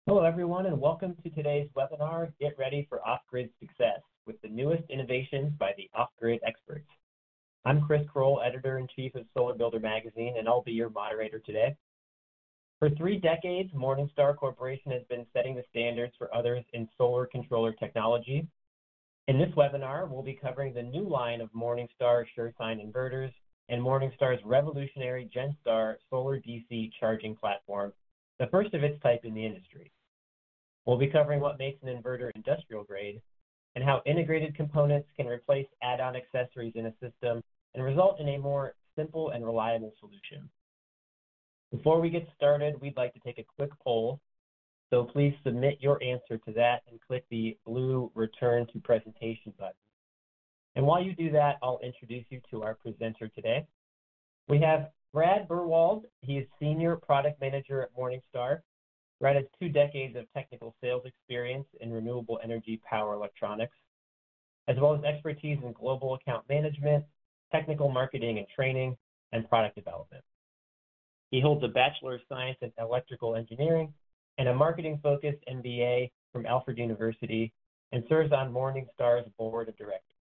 Hello, everyone, and welcome to today's webinar, Get Ready for Off-Grid Success, with the newest innovations by the off-grid experts. I'm Chris Kroll, Editor-in-Chief of Solar Builder Magazine, and I'll be your moderator today. For 3 decades, Morningstar Corporation has been setting the standards for others in solar controller technology. In this webinar, we'll be covering the new line of Morningstar SureSine inverters and Morningstar's revolutionary GenStar Solar DC charging platform, the first of its type in the industry. We'll be covering what makes an inverter industrial grade and how integrated components can replace add-on accessories in a system and result in a more simple and reliable solution. Before we get started, we'd like to take a quick poll, so please submit your answer to that and click the blue Return to Presentation button. And while you do that, I'll introduce you to our presenter today. We have Brad Burwald. He is Senior Product Manager at Morningstar. Brad has 2 decades of technical sales experience in renewable energy power electronics, as well as expertise in global account management, technical marketing and training, and product development. He holds a Bachelor of Science in Electrical Engineering and a marketing-focused MBA from Alfred University, and serves on Morningstar's Board of Directors.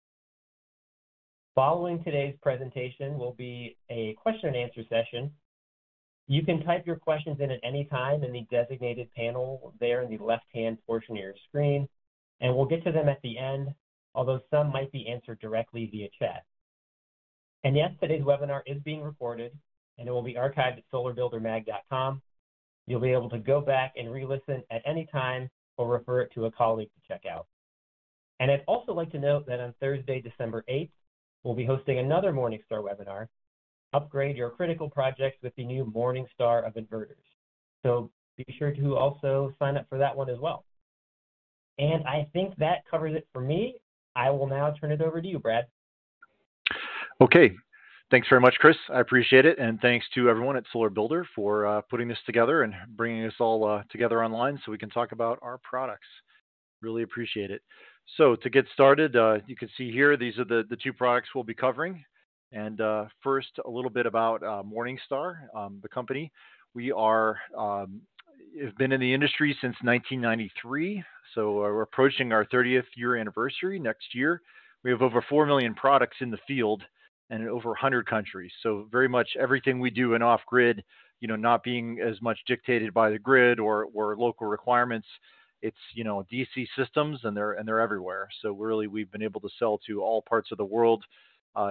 Following today's presentation will be a question and answer session. You can type your questions in at any time in the designated panel there in the left-hand portion of your screen, and we'll get to them at the end, although some might be answered directly via chat. And yes, today's webinar is being recorded, and it will be archived at solarbuildermag.com. You'll be able to go back and re-listen at any time or refer it to a colleague to check out. And I'd also like to note that on Thursday, December 8th, we'll be hosting another Morningstar webinar, Upgrade Your Critical Projects with the new Morningstar of Inverters. So be sure to also sign up for that one as well. And I think that covers it for me. I will now turn it over to you, Brad. Okay. Thanks very much, Chris. I appreciate it. And thanks to everyone at Solar Builder for putting this together and bringing us all together online so we can talk about our products. Really appreciate it. So to get started, you can see here, these are the 2 products we'll be covering. And first, a little bit about Morningstar, the company. We have been in the industry since 1993, so we're approaching our 30th year anniversary next year. We have over 4 million products in the field and in over 100 countries. So very much everything we do in off-grid, not being as much dictated by the grid or local requirements. It's DC systems, and they're everywhere. So really, we've been able to sell to all parts of the world,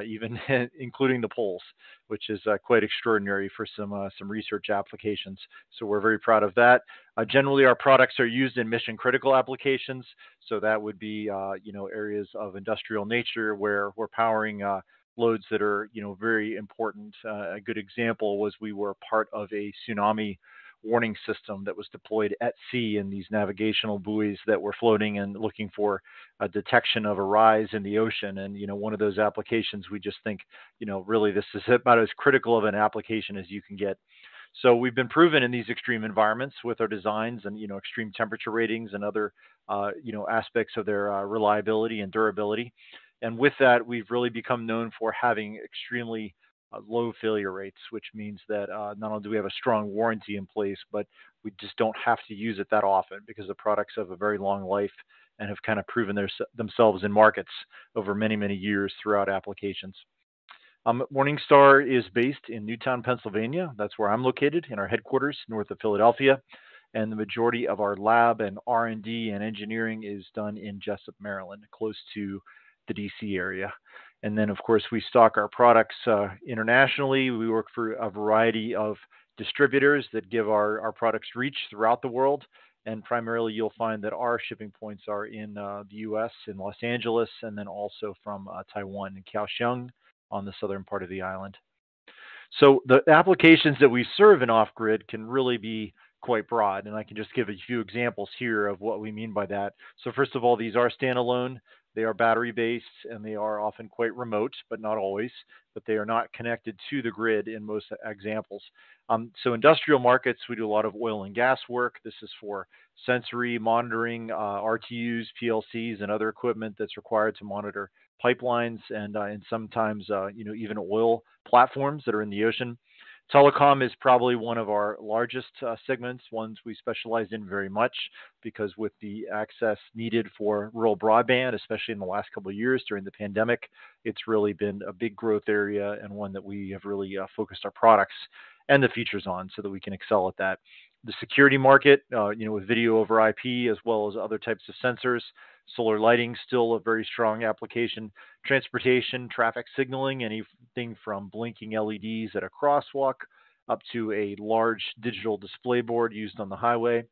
even including the poles, which is quite extraordinary for some research applications. So we're very proud of that. Generally, our products are used in mission-critical applications. So that would be areas of industrial nature where we're powering loads that are very important. A good example was we were part of a tsunami warning system that was deployed at sea in these navigational buoys that were floating and looking for a detection of a rise in the ocean. And, one of those applications, we just think, really this is about as critical of an application as you can get. So we've been proven in these extreme environments with our designs and, extreme temperature ratings and other, aspects of their reliability and durability. And with that, we've really become known for having extremely low failure rates, which means that not only do we have a strong warranty in place, but we just don't have to use it that often because the products have a very long life and have kind of proven themselves in markets over many, many years throughout applications. Morningstar is based in Newtown, Pennsylvania. That's where I'm located in our headquarters north of Philadelphia. And the majority of our lab and R&D and engineering is done in Jessup, Maryland, close to the DC area. And then, of course, we stock our products internationally. We work for a variety of distributors that give our products reach throughout the world. And primarily, you'll find that our shipping points are in the U.S., in Los Angeles, and then also from Taiwan and Kaohsiung on the southern part of the island. So the applications that we serve in off-grid can really be quite broad. And I can just give a few examples here of what we mean by that. So first of all, these are standalone. They are battery-based, and they are often quite remote, but not always. But they are not connected to the grid in most examples. So industrial markets, we do a lot of oil and gas work. This is for sensory monitoring, RTUs, PLCs, and other equipment that's required to monitor pipelines and sometimes even oil platforms that are in the ocean. Telecom is probably one of our largest segments, ones we specialize in very much, because with the access needed for rural broadband, especially in the last couple of years during the pandemic, it's really been a big growth area and one that we have really focused our products and the features on so that we can excel at that. The security market, with video over IP as well as other types of sensors, solar lighting still a very strong application. Transportation, traffic signaling, anything from blinking LEDs at a crosswalk up to a large digital display board used on the highway,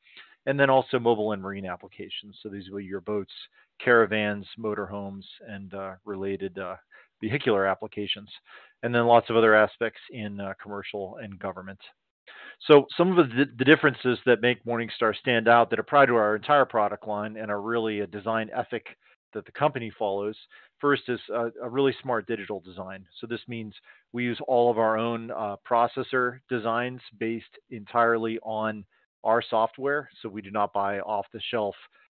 and then also mobile and marine applications. So these will be your boats, caravans, motorhomes, and related vehicular applications, and then lots of other aspects in commercial and government. So some of the differences that make Morningstar stand out that apply to our entire product line and are really a design ethic that the company follows. First is a really smart digital design. So this means we use all of our own processor designs based entirely on our software. So we do not buy off-the-shelf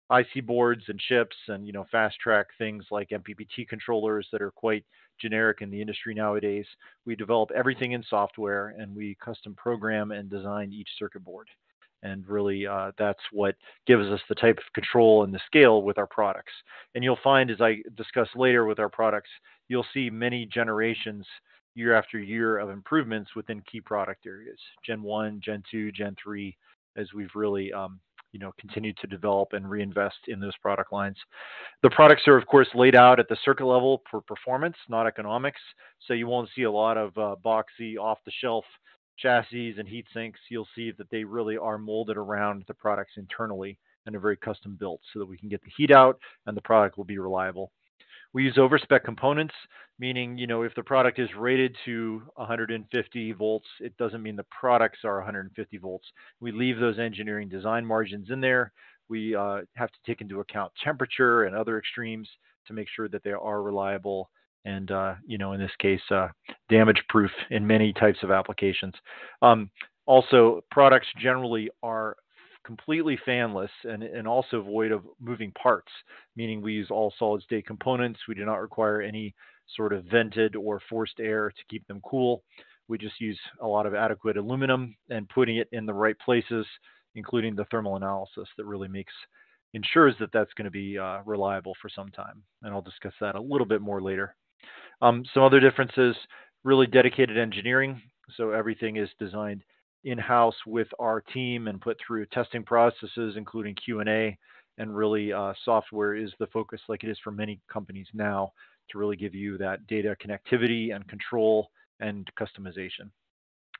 IC boards and chips and fast track things like MPPT controllers that are quite generic in the industry nowadays. We develop everything in software and we custom program and design each circuit board. And really, that's what gives us the type of control and the scale with our products. And you'll find, as I discuss later with our products, you'll see many generations year after year of improvements within key product areas, Gen 1, Gen 2, Gen 3, as we've really continued to develop and reinvest in those product lines. The products are, of course, laid out at the circuit level for performance, not economics. So you won't see a lot of boxy, off-the-shelf chassis and heat sinks. You'll see that they really are molded around the products internally and are very custom built so that we can get the heat out and the product will be reliable. We use overspec components, meaning, if the product is rated to 150 volts, it doesn't mean the products are 150 volts. We leave those engineering design margins in there. We have to take into account temperature and other extremes to make sure that they are reliable and, in this case, damage proof in many types of applications. Also, products generally are completely fanless and also void of moving parts, meaning we use all solid state components. We do not require any sort of vented or forced air to keep them cool. We just use a lot of adequate aluminum and putting it in the right places, including the thermal analysis that really ensures that that's going to be reliable for some time. And I'll discuss that a little bit more later. Some other differences, really dedicated engineering. So everything is designed in-house with our team and put through testing processes, including Q&A, and really software is the focus like it is for many companies now to really give you that data connectivity and control and customization.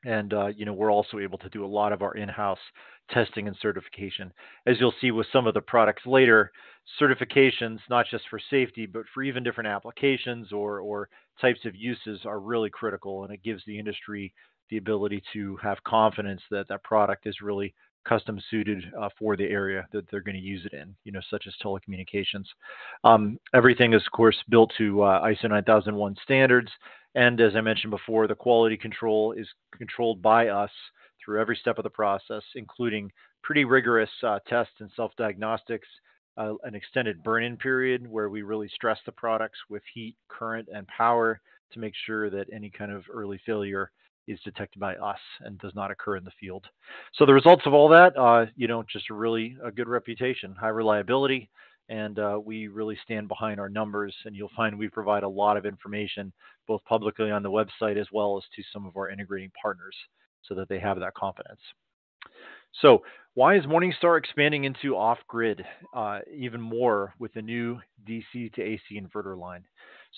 And, we're also able to do a lot of our in-house testing and certification. As you'll see with some of the products later, certifications, not just for safety, but for even different applications or types of uses are really critical. And it gives the industry the ability to have confidence that that product is really custom suited for the area that they're going to use it in, such as telecommunications. Everything is, of course, built to ISO 9001 standards. And as I mentioned before, the quality control is controlled by us through every step of the process, including pretty rigorous tests and self-diagnostics, an extended burn-in period where we really stress the products with heat, current, and power to make sure that any kind of early failure is detected by us and does not occur in the field. So the results of all that, just a good reputation, high reliability, and we really stand behind our numbers. And you'll find we provide a lot of information, both publicly on the website as well as to some of our integrating partners so that they have that confidence. So why is Morningstar expanding into off-grid even more with the new DC to AC inverter line?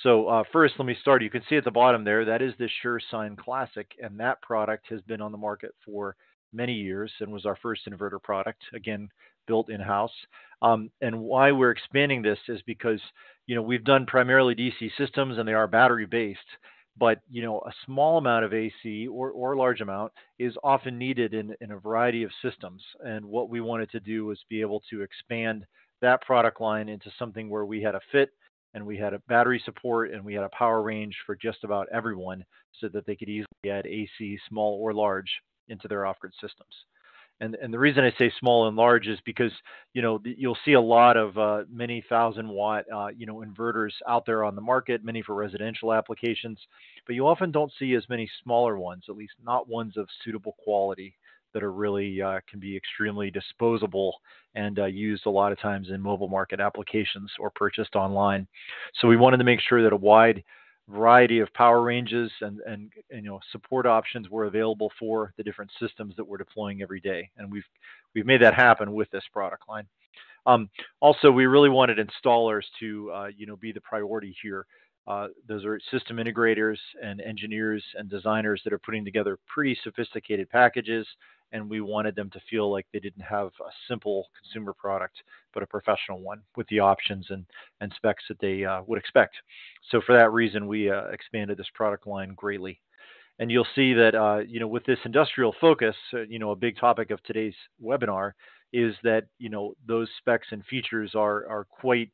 So first, let me start. You can see at the bottom there, that is the SureSine Classic, and that product has been on the market for many years and was our first inverter product, again, built in-house. And why we're expanding this is because, we've done primarily DC systems and they are battery-based, but, a small amount of AC or a large amount is often needed in a variety of systems. And what we wanted to do was be able to expand that product line into something where we had a fit and we had a battery support and we had a power range for just about everyone so that they could easily add AC, small or large, into their off-grid systems. And the reason I say small and large is because, you'll see a lot of many 1,000 watt, inverters out there on the market, many for residential applications, but you often don't see as many smaller ones, at least not ones of suitable quality that are really can be extremely disposable and used a lot of times in mobile market applications or purchased online. So we wanted to make sure that a wide variety of power ranges and support options were available for the different systems that we're deploying every day, and we've made that happen with this product line. Also, we really wanted installers to be the priority here. Those are system integrators and engineers and designers that are putting together pretty sophisticated packages, and we wanted them to feel like they didn't have a simple consumer product, but a professional one with the options and specs that they would expect. So for that reason, we expanded this product line greatly. And you'll see that, with this industrial focus, a big topic of today's webinar is that, those specs and features are quite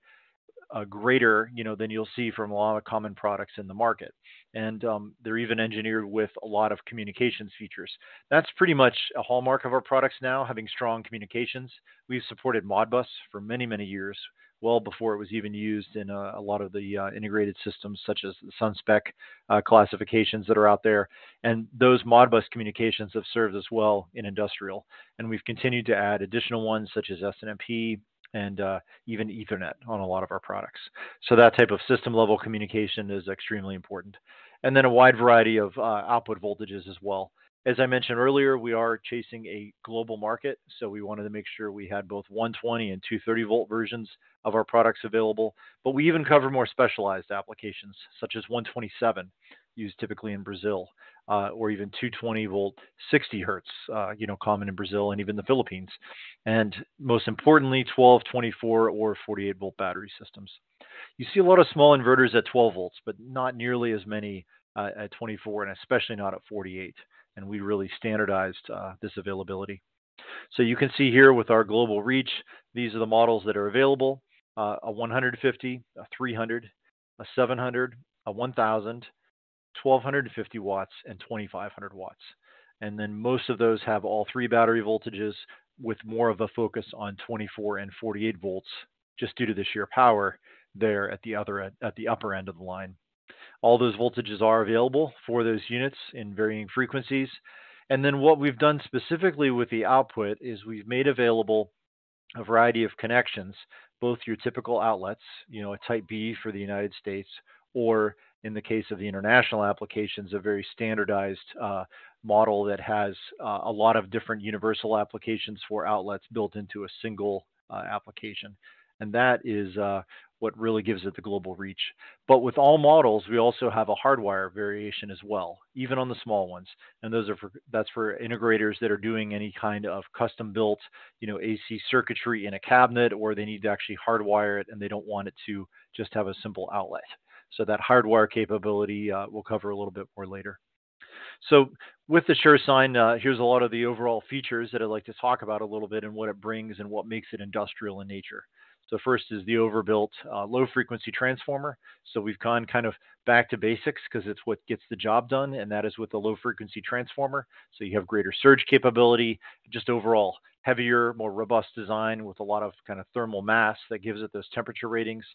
greater, than you'll see from a lot of common products in the market. And they're even engineered with a lot of communications features. That's pretty much a hallmark of our products now, having strong communications. We've supported Modbus for many, many years, well before it was even used in a lot of the integrated systems, such as the SunSpec classifications that are out there. And those Modbus communications have served us well in industrial. And we've continued to add additional ones, such as SNMP, and even Ethernet on a lot of our products. So that type of system level communication is extremely important. And then a wide variety of output voltages as well. As I mentioned earlier, we are chasing a global market, so we wanted to make sure we had both 120 and 230 volt versions of our products available, but we even cover more specialized applications, such as 127, used typically in Brazil, or even 220 volt, 60 hertz, common in Brazil and even the Philippines. And most importantly, 12, 24, or 48 volt battery systems. You see a lot of small inverters at 12 volts, but not nearly as many at 24, and especially not at 48. And we really standardized this availability. So you can see here with our global reach, these are the models that are available: a 150, a 300, a 700, a 1000, 1250 watts, and 2500 watts. And then most of those have all three battery voltages, with more of a focus on 24 and 48 volts, just due to the sheer power there at the upper end of the line. All those voltages are available for those units in varying frequencies. And then what we've done specifically with the output is we've made available a variety of connections, both your typical outlets, a type B for the United States, or in the case of the international applications, a very standardized model that has a lot of different universal applications for outlets built into a single application. And that is what really gives it the global reach. But with all models, we also have a hardwire variation as well, even on the small ones. And that's for integrators that are doing any kind of custom built, AC circuitry in a cabinet, or they need to actually hardwire it and they don't want it to just have a simple outlet. So that hardwire capability we'll cover a little bit more later. So with the SureSine, here's a lot of the overall features that I'd like to talk about a little bit and what it brings and what makes it industrial in nature. So first is the overbuilt low frequency transformer. So we've gone kind of back to basics because it's what gets the job done, and that is with the low frequency transformer. So you have greater surge capability, just overall heavier, more robust design with a lot of kind of thermal mass that gives it those temperature ratings.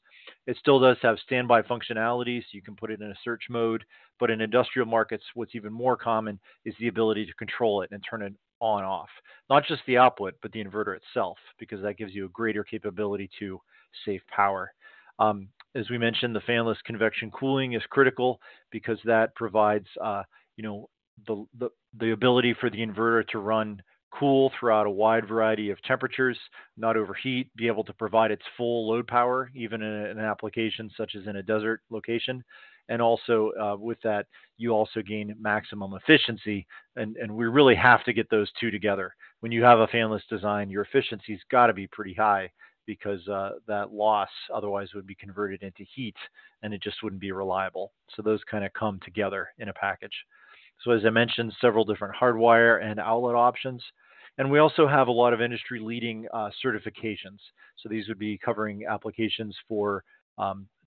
It still does have standby functionality, so you can put it in a search mode, but in industrial markets, what's even more common is the ability to control it and turn it on off. Not just the output, but the inverter itself, because that gives you a greater capability to save power. As we mentioned, the fanless convection cooling is critical because that provides the ability for the inverter to run cool throughout a wide variety of temperatures, not overheat, be able to provide its full load power, even in an application such as in a desert location. And also with that, you also gain maximum efficiency. And we really have to get those two together. When you have a fanless design, your efficiency's got to be pretty high, because that loss otherwise would be converted into heat and it just wouldn't be reliable. So those kind of come together in a package. So as I mentioned, several different hardwire and outlet options. And we also have a lot of industry leading certifications. So these would be covering applications for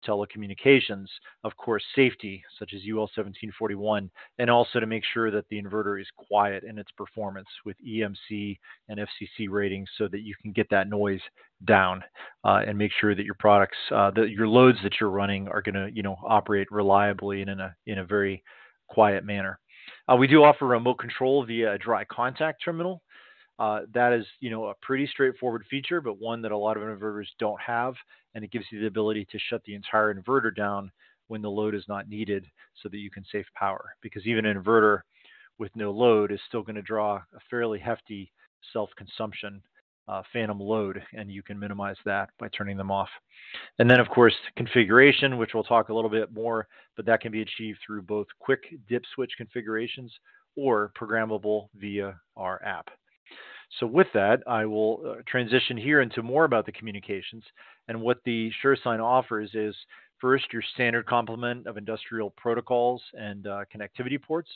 telecommunications, of course, safety, such as UL 1741, and also to make sure that the inverter is quiet in its performance with EMC and FCC ratings so that you can get that noise down and make sure that your products, that your loads that you're running are going to, operate reliably and in a very quiet manner. We do offer remote control via a dry contact terminal. That is, a pretty straightforward feature, but one that a lot of inverters don't have, and it gives you the ability to shut the entire inverter down when the load is not needed so that you can save power. Because even an inverter with no load is still going to draw a fairly hefty self-consumption phantom load, and you can minimize that by turning them off. And then, of course, configuration, which we'll talk a little bit more, but that can be achieved through both quick dip switch configurations or programmable via our app. So with that, I will transition here into more about the communications. And what the SureSine offers is, first, your standard complement of industrial protocols and connectivity ports.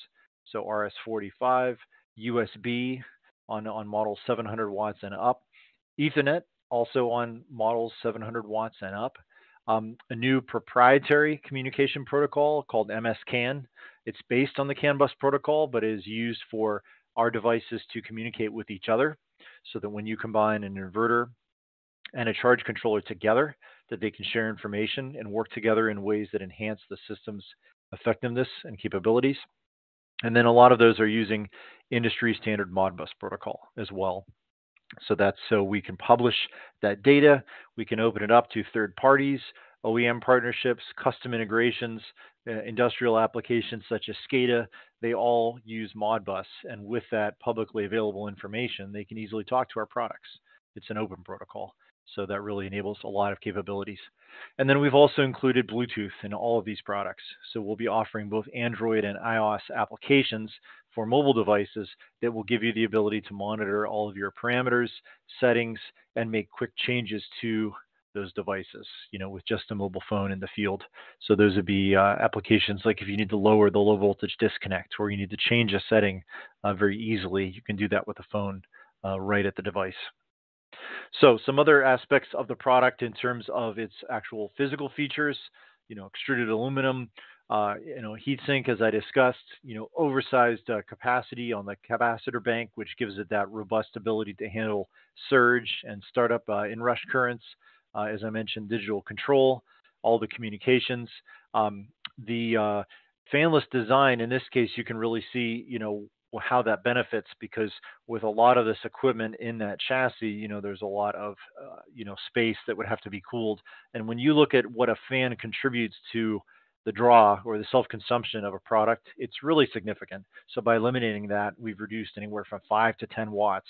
So RS-45, USB on models 700 watts and up, Ethernet also on models 700 watts and up, a new proprietary communication protocol called MS-CAN. It's based on the CAN bus protocol, but is used for our devices to communicate with each other, so that when you combine an inverter and a charge controller together, that they can share information and work together in ways that enhance the system's effectiveness and capabilities. And then a lot of those are using industry standard Modbus protocol as well. So that's so we can publish that data, we can open it up to third parties, OEM partnerships, custom integrations, industrial applications such as SCADA. They all use Modbus, and with that publicly available information, they can easily talk to our products. It's an open protocol, so that really enables a lot of capabilities. And then we've also included Bluetooth in all of these products. So we'll be offering both Android and iOS applications for mobile devices that will give you the ability to monitor all of your parameters, settings, and make quick changes to those devices, with just a mobile phone in the field. So those would be applications like if you need to lower the low voltage disconnect, or you need to change a setting very easily, you can do that with a phone right at the device. So some other aspects of the product in terms of its actual physical features, extruded aluminum, heatsink, as I discussed, oversized capacity on the capacitor bank, which gives it that robust ability to handle surge and startup in rush currents. As I mentioned, digital control, all the communications. The fanless design, in this case, you can really see, how that benefits, because with a lot of this equipment in that chassis, there's a lot of, space that would have to be cooled. And when you look at what a fan contributes to the draw or the self-consumption of a product, it's really significant. So by eliminating that, we've reduced anywhere from 5 to 10 watts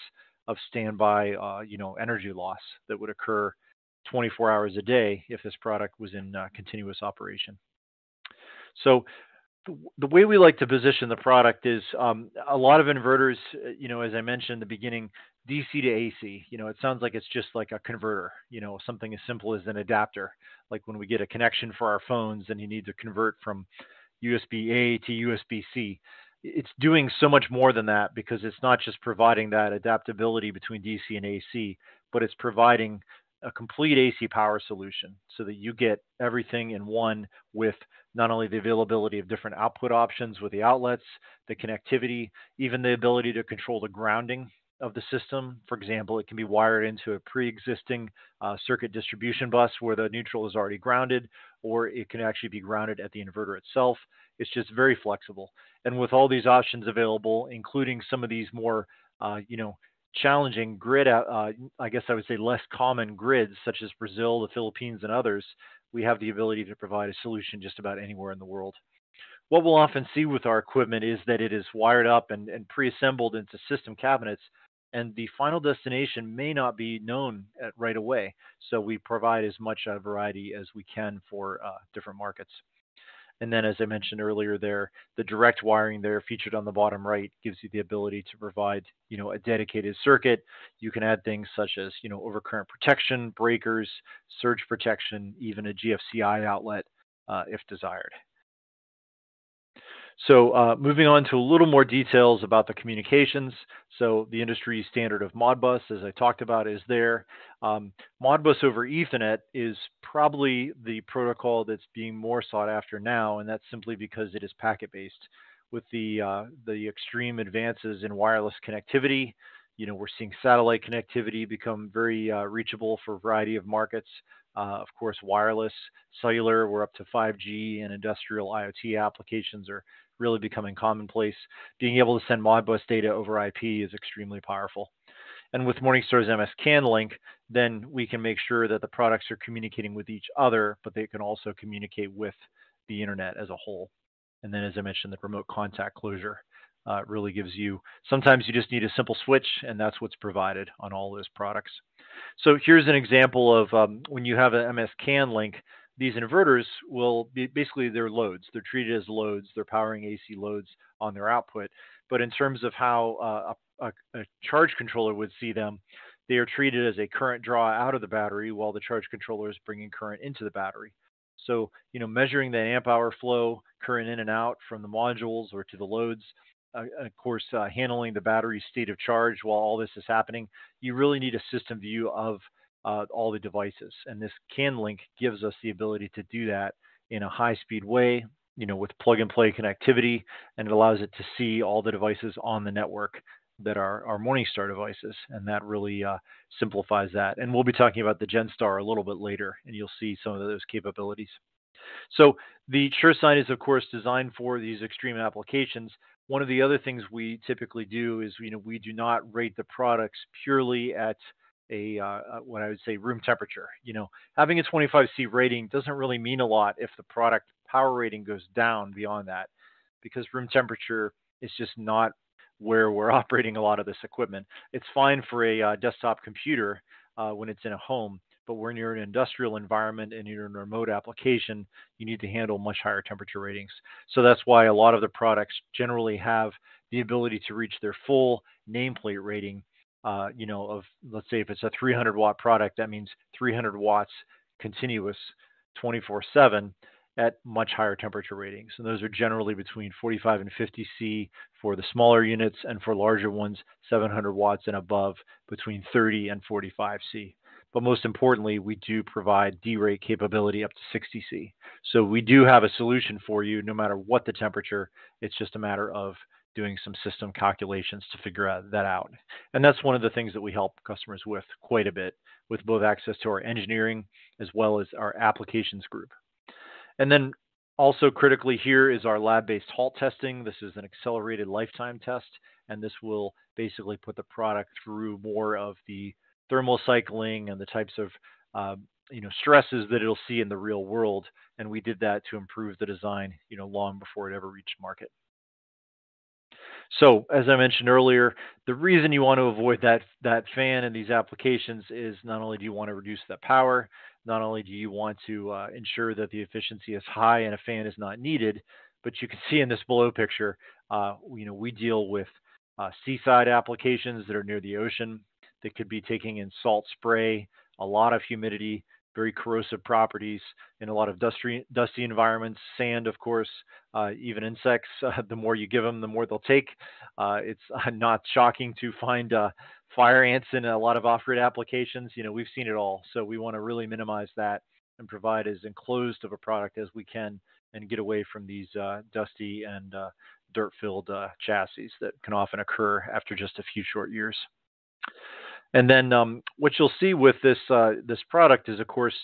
of standby, energy loss that would occur 24 hours a day if this product was in continuous operation. So the way we like to position the product is a lot of inverters, as I mentioned in the beginning, DC to AC. It sounds like it's just like a converter, something as simple as an adapter. Like when we get a connection for our phones and you need to convert from USB A to USB C. It's doing so much more than that, because it's not just providing that adaptability between DC and AC, but it's providing a complete AC power solution so that you get everything in one, with not only the availability of different output options with the outlets, the connectivity, even the ability to control the grounding of the system. For example, it can be wired into a pre-existing circuit distribution bus where the neutral is already grounded, or it can actually be grounded at the inverter itself. It's just very flexible. And with all these options available, including some of these more, challenging grid, I guess I would say less common grids, such as Brazil, the Philippines, and others, we have the ability to provide a solution just about anywhere in the world. What we'll often see with our equipment is that it is wired up and pre-assembled into system cabinets, and the final destination may not be known right away. So we provide as much variety as we can for different markets. And then, as I mentioned earlier there, the direct wiring there featured on the bottom right gives you the ability to provide, a dedicated circuit. You can add things such as, overcurrent protection, breakers, surge protection, even a GFCI outlet if desired. So moving on to a little more details about the communications. So the industry standard of Modbus, as I talked about, is there. Modbus over Ethernet is probably the protocol that's being more sought after now, and that's simply because it is packet-based. With the extreme advances in wireless connectivity, we're seeing satellite connectivity become very reachable for a variety of markets. Of course, wireless, cellular, we're up to 5G, and industrial IoT applications are really becoming commonplace. Being able to send Modbus data over IP is extremely powerful. And with Morningstar's MS-CAN link, then we can make sure that the products are communicating with each other, but they can also communicate with the internet as a whole. And then, as I mentioned, the remote contact closure really gives you, sometimes you just need a simple switch, and that's what's provided on all those products. So here's an example of when you have an MS-CAN link, these inverters will be basically they're loads. They're treated as loads. They're powering AC loads on their output. But in terms of how a charge controller would see them, they are treated as a current draw out of the battery while the charge controller is bringing current into the battery. So, measuring the amp hour flow, current in and out from the modules or to the loads, of course, handling the battery state of charge while all this is happening, you really need a system view of all the devices. And this CAN link gives us the ability to do that in a high-speed way, with plug-and-play connectivity, and it allows it to see all the devices on the network that are Morningstar devices, and that really simplifies that. And we'll be talking about the GenStar a little bit later, and you'll see some of those capabilities. So the SureSine is, of course, designed for these extreme applications. One of the other things we typically do is, we do not rate the products purely at what I would say room temperature. Having a 25C rating doesn't really mean a lot if the product power rating goes down beyond that, because room temperature is just not where we're operating a lot of this equipment. It's fine for a desktop computer when it's in a home, but when you're in an industrial environment and you're in a remote application, you need to handle much higher temperature ratings. So that's why a lot of the products generally have the ability to reach their full nameplate rating. Of, let's say if it's a 300 watt product, that means 300 watts continuous 24/7 at much higher temperature ratings. And those are generally between 45 and 50 C for the smaller units, and for larger ones, 700 watts and above, between 30 and 45 C. But most importantly, we do provide D-rate capability up to 60 C. So we do have a solution for you no matter what the temperature. It's just a matter of doing some system calculations to figure that out. And that's one of the things that we help customers with quite a bit, with both access to our engineering as well as our applications group. And then also critically here is our lab-based halt testing. This is an accelerated lifetime test, and this will basically put the product through more of the thermal cycling and the types of stresses that it'll see in the real world. And we did that to improve the design, long before it ever reached market. So as I mentioned earlier, the reason you want to avoid that fan in these applications is not only do you want to reduce the power, not only do you want to ensure that the efficiency is high and a fan is not needed, but you can see in this below picture, we deal with seaside applications that are near the ocean that could be taking in salt spray, a lot of humidity, very corrosive properties in a lot of dusty environments, sand, of course, even insects. The more you give them, the more they'll take. It's not shocking to find fire ants in a lot of off-grid applications. We've seen it all. So we want to really minimize that and provide as enclosed of a product as we can and get away from these dusty and dirt-filled chassis that can often occur after just a few short years. And then what you'll see with this product is, of course,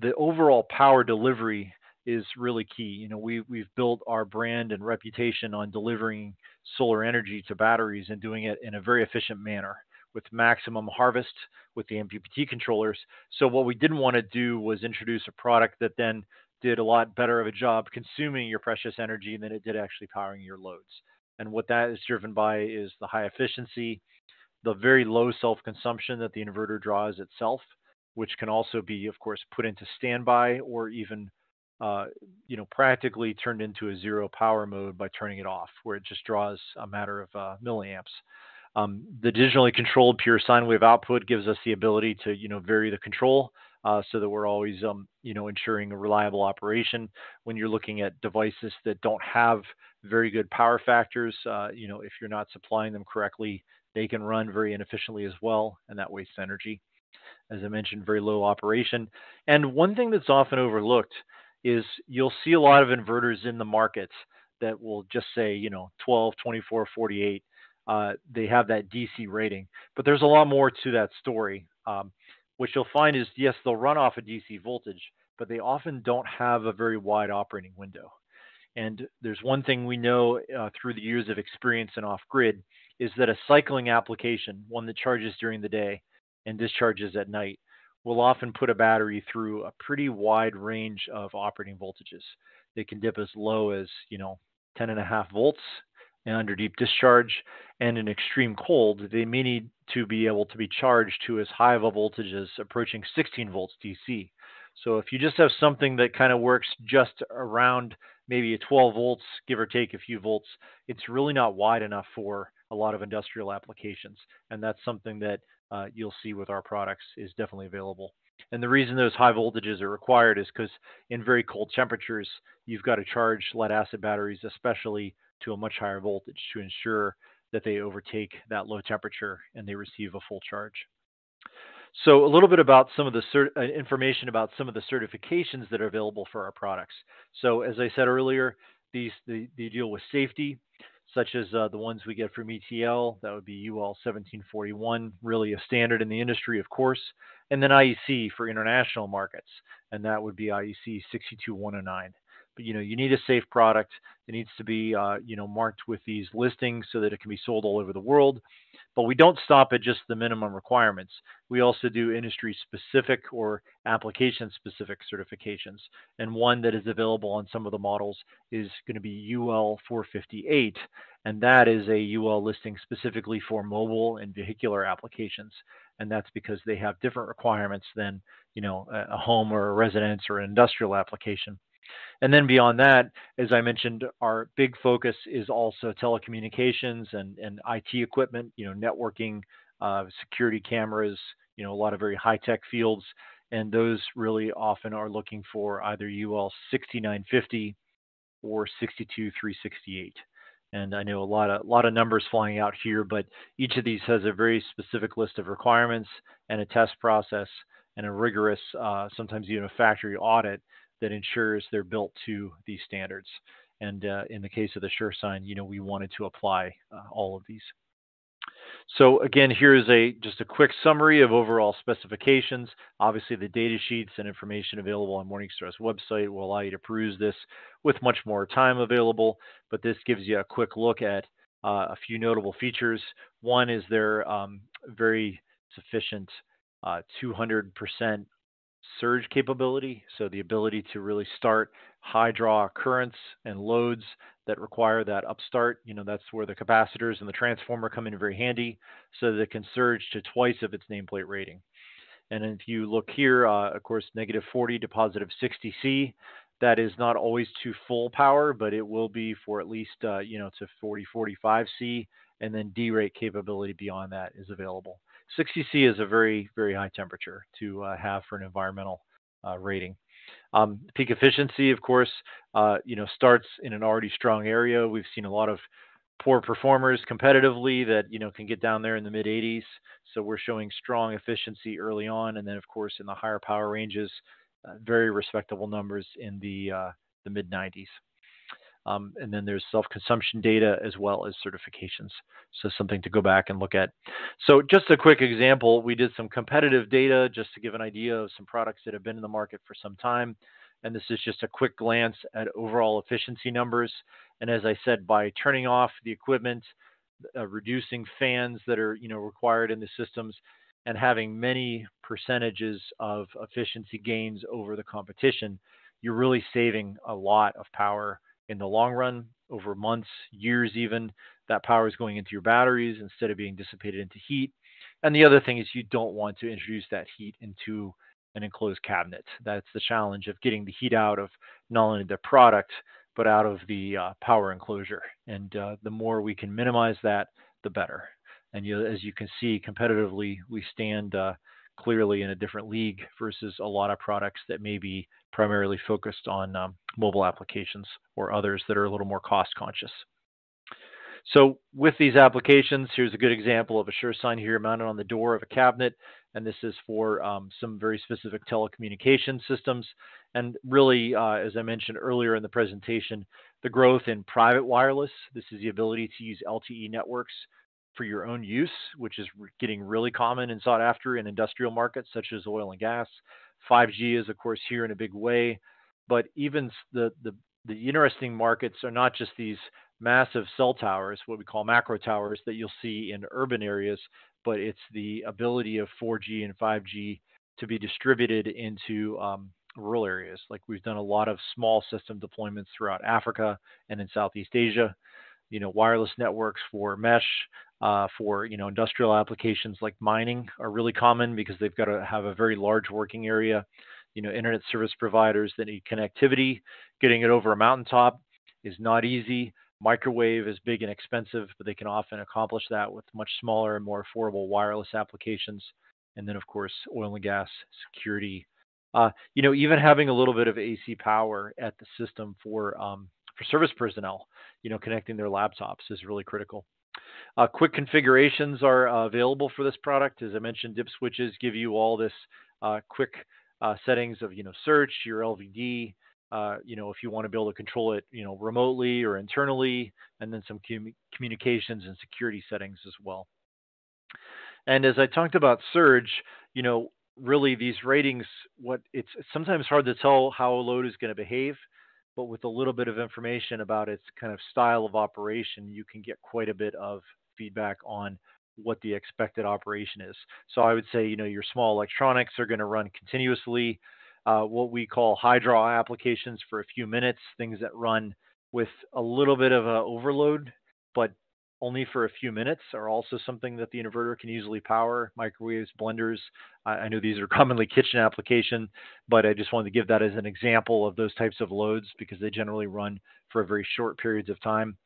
the overall power delivery is really key. We've built our brand and reputation on delivering solar energy to batteries and doing it in a very efficient manner with maximum harvest with the MPPT controllers. So what we didn't want to do was introduce a product that then did a lot better of a job consuming your precious energy than it did actually powering your loads. And what that is driven by is the high efficiency, the very low self-consumption that the inverter draws itself, which can also be, of course, put into standby or even, practically turned into a zero power mode by turning it off, where it just draws a matter of milliamps. The digitally controlled pure sine wave output gives us the ability to, vary the control so that we're always, ensuring a reliable operation. When you're looking at devices that don't have very good power factors, if you're not supplying them correctly, they can run very inefficiently as well, and that wastes energy. As I mentioned, very low operation. And one thing that's often overlooked is you'll see a lot of inverters in the market that will just say, 12, 24, 48. They have that DC rating, but there's a lot more to that story. What you'll find is, yes, they'll run off a DC voltage, but they often don't have a very wide operating window. And there's one thing we know through the years of experience in off-grid is that a cycling application, one that charges during the day and discharges at night, will often put a battery through a pretty wide range of operating voltages. They can dip as low as 10.5 volts and under deep discharge, and in extreme cold, they may need to be able to be charged to as high of a voltage as approaching 16 volts DC. So if you just have something that kind of works just around maybe a 12 volts, give or take a few volts, it's really not wide enough for a lot of industrial applications. And that's something that you'll see with our products is definitely available. And the reason those high voltages are required is because in very cold temperatures, you've got to charge lead acid batteries, especially to a much higher voltage, to ensure that they overtake that low temperature and they receive a full charge. So a little bit about some of the information about some of the certifications that are available for our products. So as I said earlier, they deal with safety, such as the ones we get from ETL. That would be UL 1741, really a standard in the industry, of course. And then IEC for international markets, and that would be IEC 62109. But you need a safe product. It needs to be marked with these listings so that it can be sold all over the world. But we don't stop at just the minimum requirements. We also do industry-specific or application-specific certifications. And one that is available on some of the models is going to be UL 458, and that is a UL listing specifically for mobile and vehicular applications. And that's because they have different requirements than a home or a residence or an industrial application. And then beyond that, as I mentioned, our big focus is also telecommunications and IT equipment, networking, security cameras, a lot of very high-tech fields. And those really often are looking for either UL 6950 or 62368. And I know a lot of numbers flying out here, but each of these has a very specific list of requirements and a test process and a rigorous, sometimes even a factory audit that ensures they're built to these standards. And in the case of the SureSine, we wanted to apply all of these. So again, here's just a quick summary of overall specifications. Obviously, the data sheets and information available on Morningstar's website will allow you to peruse this with much more time available, but this gives you a quick look at a few notable features. One is their very sufficient 200% surge capability, so the ability to really start high draw currents and loads that require that upstart. That's where the capacitors and the transformer come in very handy, so that it can surge to twice of its nameplate rating. And if you look here, of course, -40 to +60 C, that is not always to full power, but it will be for at least to 40, 45 C, and then D-rate capability beyond that is available. 60 C is a very, very high temperature to have for an environmental rating. Peak efficiency, of course, starts in an already strong area. We've seen a lot of poor performers competitively that can get down there in the mid 80s. So we're showing strong efficiency early on, and then of course in the higher power ranges, very respectable numbers in the mid 90s. And then there's self-consumption data as well as certifications. So something to go back and look at. So just a quick example, we did some competitive data just to give an idea of some products that have been in the market for some time. And this is just a quick glance at overall efficiency numbers. And as I said, by turning off the equipment, reducing fans that are required in the systems, and having many percentages of efficiency gains over the competition, you're really saving a lot of power in the long run, over months, years even. That power is going into your batteries instead of being dissipated into heat. And the other thing is you don't want to introduce that heat into an enclosed cabinet. That's the challenge of getting the heat out of not only the product, but out of the power enclosure. And the more we can minimize that, the better. And as you can see, competitively, we stand clearly in a different league versus a lot of products that may be primarily focused on mobile applications or others that are a little more cost conscious. So with these applications, here's a good example of a SureSine here mounted on the door of a cabinet. And this is for some very specific telecommunication systems. And really, as I mentioned earlier in the presentation, the growth in private wireless, this is the ability to use LTE networks for your own use, which is getting really common and sought after in industrial markets such as oil and gas. 5G is, of course, here in a big way. But even the interesting markets are not just these massive cell towers, what we call macro towers that you'll see in urban areas, but it's the ability of 4G and 5G to be distributed into rural areas. Like we've done a lot of small system deployments throughout Africa and in Southeast Asia. Wireless networks for mesh, for industrial applications like mining are really common because they've got to have a very large working area. Internet service providers that need connectivity, getting it over a mountaintop is not easy. Microwave is big and expensive, but they can often accomplish that with much smaller and more affordable wireless applications. And then, of course, oil and gas security. Even having a little bit of AC power at the system for service personnel, connecting their laptops is really critical. Quick configurations are available for this product. As I mentioned, dip switches give you all this quick settings of search, your LVD. If you want to be able to control it, remotely or internally, and then some communications and security settings as well. And as I talked about surge, really these ratings, it's sometimes hard to tell how a load is going to behave, but with a little bit of information about its kind of style of operation, you can get quite a bit of feedback on what the expected operation is. So I would say, your small electronics are going to run continuously. What we call high draw applications for a few minutes, things that run with a little bit of a overload, but only for a few minutes, are also something that the inverter can easily power. Microwaves, blenders. I know these are commonly kitchen application, but I just wanted to give that as an example of those types of loads because they generally run for very short periods of time.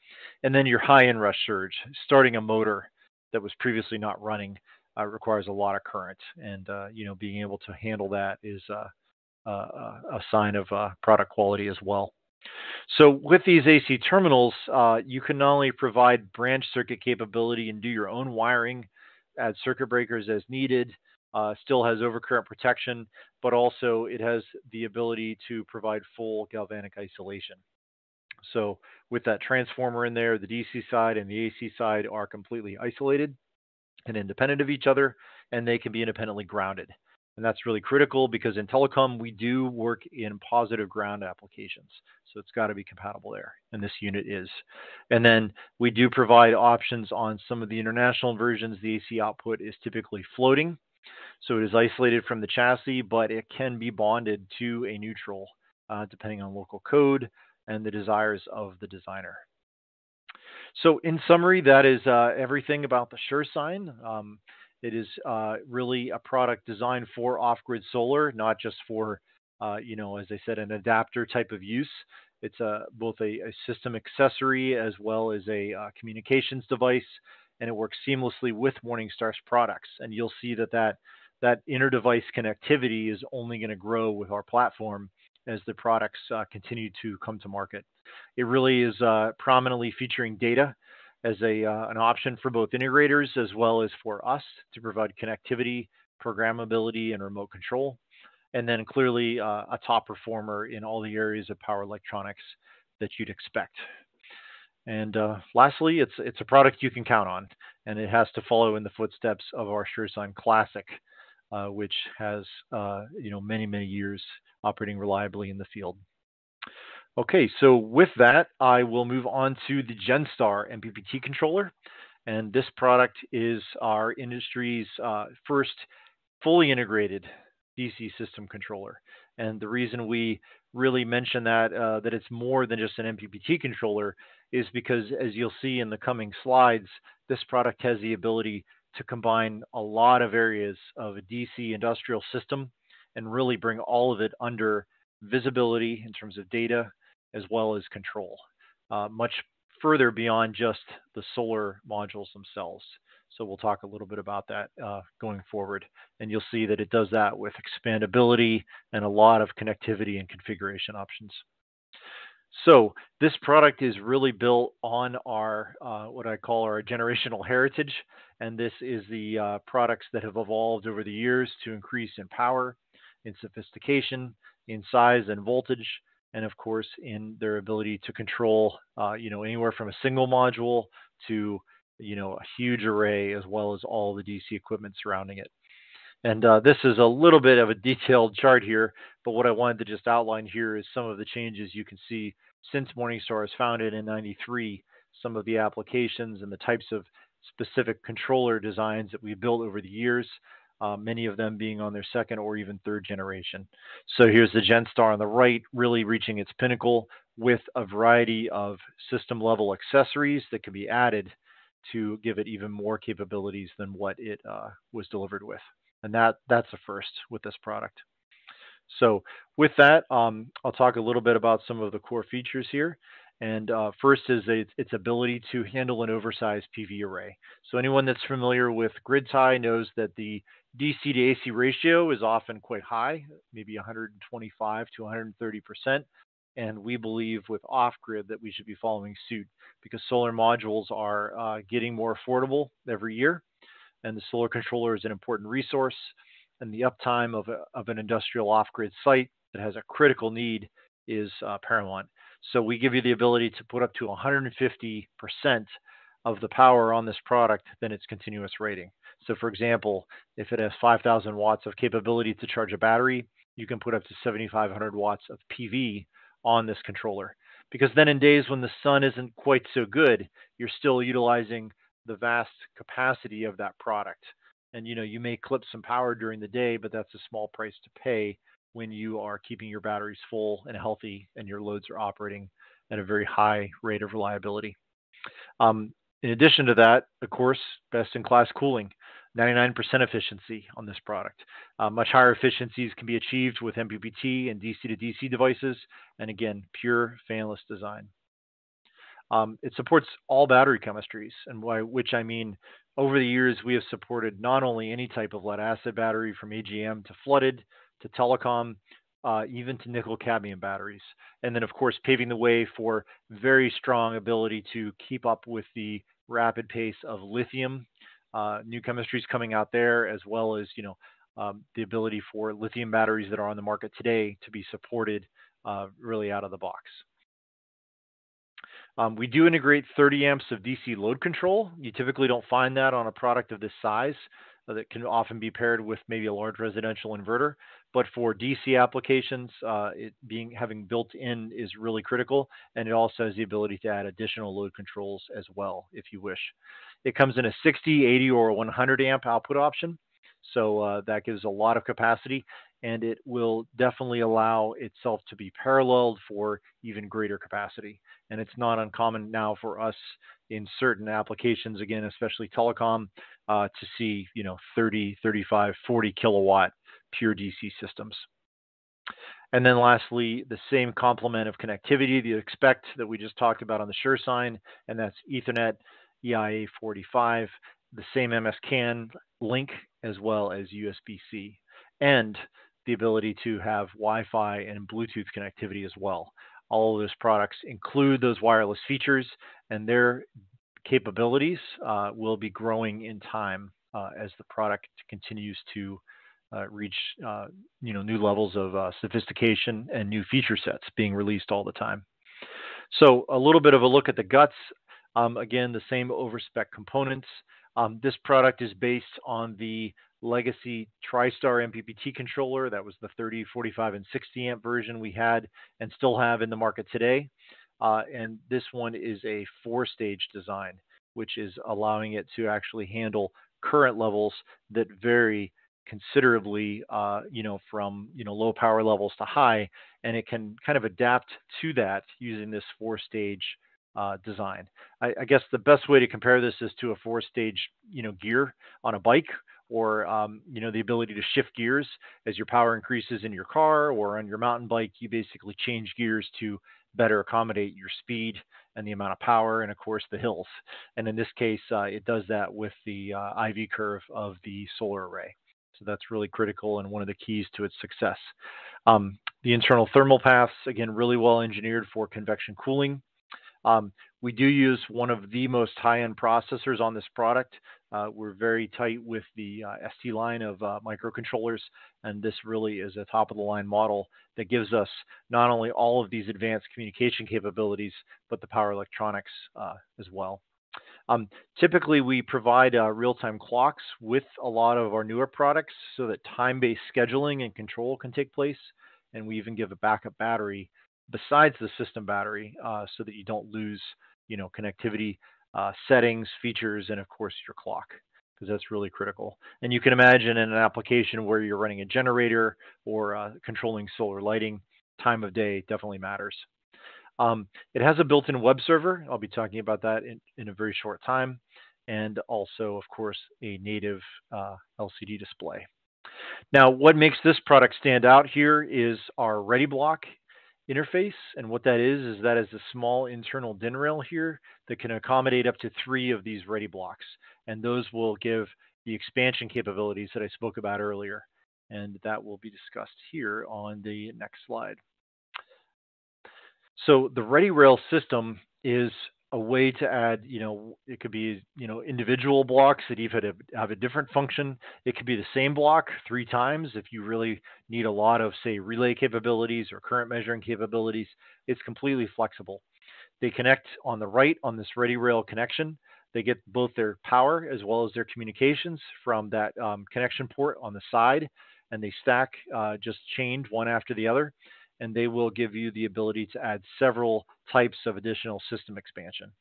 And then your high inrush surge, starting a motor that was previously not running, requires a lot of current, and being able to handle that is a sign of product quality as well. So with these AC terminals, you can not only provide branch circuit capability and do your own wiring, add circuit breakers as needed, still has overcurrent protection, but also it has the ability to provide full galvanic isolation. So with that transformer in there, the DC side and the AC side are completely isolated and independent of each other, and they can be independently grounded. And that's really critical because in telecom, we do work in positive ground applications. So it's got to be compatible there. And this unit is. And then we do provide options on some of the international versions. The AC output is typically floating. So it is isolated from the chassis, but it can be bonded to a neutral, depending on local code and the desires of the designer. So in summary, that is everything about the SureSine. It is really a product designed for off-grid solar, not just for, as I said, an adapter type of use. It's both a system accessory as well as a communications device, and it works seamlessly with Morningstar's products. And you'll see that inter-device connectivity is only going to grow with our platform as the products continue to come to market. It really is prominently featuring data as an option for both integrators as well as for us to provide connectivity, programmability, and remote control. And then clearly a top performer in all the areas of power electronics that you'd expect. And lastly, it's a product you can count on, and it has to follow in the footsteps of our SureSine Classic, which has many, many years operating reliably in the field. Okay, so with that, I will move on to the GenStar MPPT controller. And this product is our industry's first fully integrated DC system controller. And the reason we really mention that it's more than just an MPPT controller is because, as you'll see in the coming slides, this product has the ability to combine a lot of areas of a DC industrial system and really bring all of it under visibility in terms of data as well as control, much further beyond just the solar modules themselves. So we'll talk a little bit about that going forward. And you'll see that it does that with expandability and a lot of connectivity and configuration options. So this product is really built on our what I call our generational heritage, and this is the products that have evolved over the years to increase in power, in sophistication, in size and voltage, and of course in their ability to control, anywhere from a single module to a huge array, as well as all the DC equipment surrounding it. And this is a little bit of a detailed chart here, but what I wanted to just outline here is some of the changes you can see since Morningstar was founded in '93, some of the applications and the types of specific controller designs that we built over the years, many of them being on their second or even third generation. So here's the GenStar on the right, really reaching its pinnacle with a variety of system level accessories that can be added to give it even more capabilities than what it was delivered with. And that's a first with this product. So with that, I'll talk a little bit about some of the core features here. And first is its ability to handle an oversized PV array. So anyone that's familiar with grid tie knows that the DC to AC ratio is often quite high, maybe 125 to 130%. And we believe with off-grid that we should be following suit because solar modules are getting more affordable every year. And the solar controller is an important resource, and the uptime of an industrial off-grid site that has a critical need is paramount. So we give you the ability to put up to 150% of the power on this product than its continuous rating. So for example, if it has 5,000 watts of capability to charge a battery, you can put up to 7,500 watts of PV on this controller. Because then in days when the sun isn't quite so good, you're still utilizing the vast capacity of that product. And you may clip some power during the day, but that's a small price to pay when you are keeping your batteries full and healthy and your loads are operating at a very high rate of reliability. In addition to that, of course, best-in-class cooling, 99% efficiency on this product. Much higher efficiencies can be achieved with MPPT and DC to DC devices, and again, pure fanless design. It supports all battery chemistries, and by which I mean over the years we have supported not only any type of lead-acid battery from AGM to flooded to telecom, even to nickel cadmium batteries, and then of course paving the way for very strong ability to keep up with the rapid pace of lithium, new chemistries coming out there, as well as the ability for lithium batteries that are on the market today to be supported really out of the box. We do integrate 30 amps of DC load control. You typically don't find that on a product of this size that can often be paired with maybe a large residential inverter. But for DC applications, having built in is really critical, and it also has the ability to add additional load controls as well, if you wish. It comes in a 60, 80, or 100 amp output option, so that gives a lot of capacity, and it will definitely allow itself to be paralleled for even greater capacity. And it's not uncommon now for us in certain applications, again, especially telecom, to see 30, 35, 40 kilowatt pure DC systems. And then lastly, the same complement of connectivity that you expect that we just talked about on the SureSine, and that's Ethernet, EIA45, the same MS CAN link, as well as USB-C, and the ability to have Wi-Fi and Bluetooth connectivity as well. All of those products include those wireless features, and their capabilities will be growing in time as the product continues to reach new levels of sophistication and new feature sets being released all the time. So a little bit of a look at the guts. Again, the same overspec components. This product is based on the legacy TriStar MPPT controller. That was the 30, 45, and 60 amp version we had and still have in the market today. And this one is a 4-stage design, which is allowing it to actually handle current levels that vary considerably, from low power levels to high, and it can kind of adapt to that using this 4-stage design. I guess the best way to compare this is to a 4-stage gear on a bike or the ability to shift gears as your power increases in your car or on your mountain bike. You basically change gears to better accommodate your speed and the amount of power, and of course the hills. And in this case, it does that with the IV curve of the solar array. So that's really critical and one of the keys to its success. The internal thermal paths, again, really well engineered for convection cooling. We do use one of the most high-end processors on this product. We're very tight with the ST line of microcontrollers, and this really is a top-of-the-line model that gives us not only all of these advanced communication capabilities, but the power electronics as well. Typically, we provide real-time clocks with a lot of our newer products so that time-based scheduling and control can take place, and we even give a backup battery besides the system battery so that you don't lose connectivity, settings, features, and of course your clock, because that's really critical. And you can imagine in an application where you're running a generator or controlling solar lighting, time of day definitely matters. It has a built-in web server. I'll be talking about that in a very short time. And also, of course, a native LCD display. Now, what makes this product stand out here is our Ready Block interface. And what that is that is a small internal DIN rail here that can accommodate up to 3 of these Ready Blocks. And those will give the expansion capabilities that I spoke about earlier. And that will be discussed here on the next slide. So the Ready Rail system is a way to add, it could be, individual blocks that even have a different function. It could be the same block 3 times if you really need a lot of, say, relay capabilities or current measuring capabilities. It's completely flexible. They connect on the right on this Ready Rail connection. They get both their power as well as their communications from that connection port on the side, and they stack just chained one after the other. And they will give you the ability to add several types of additional system expansion.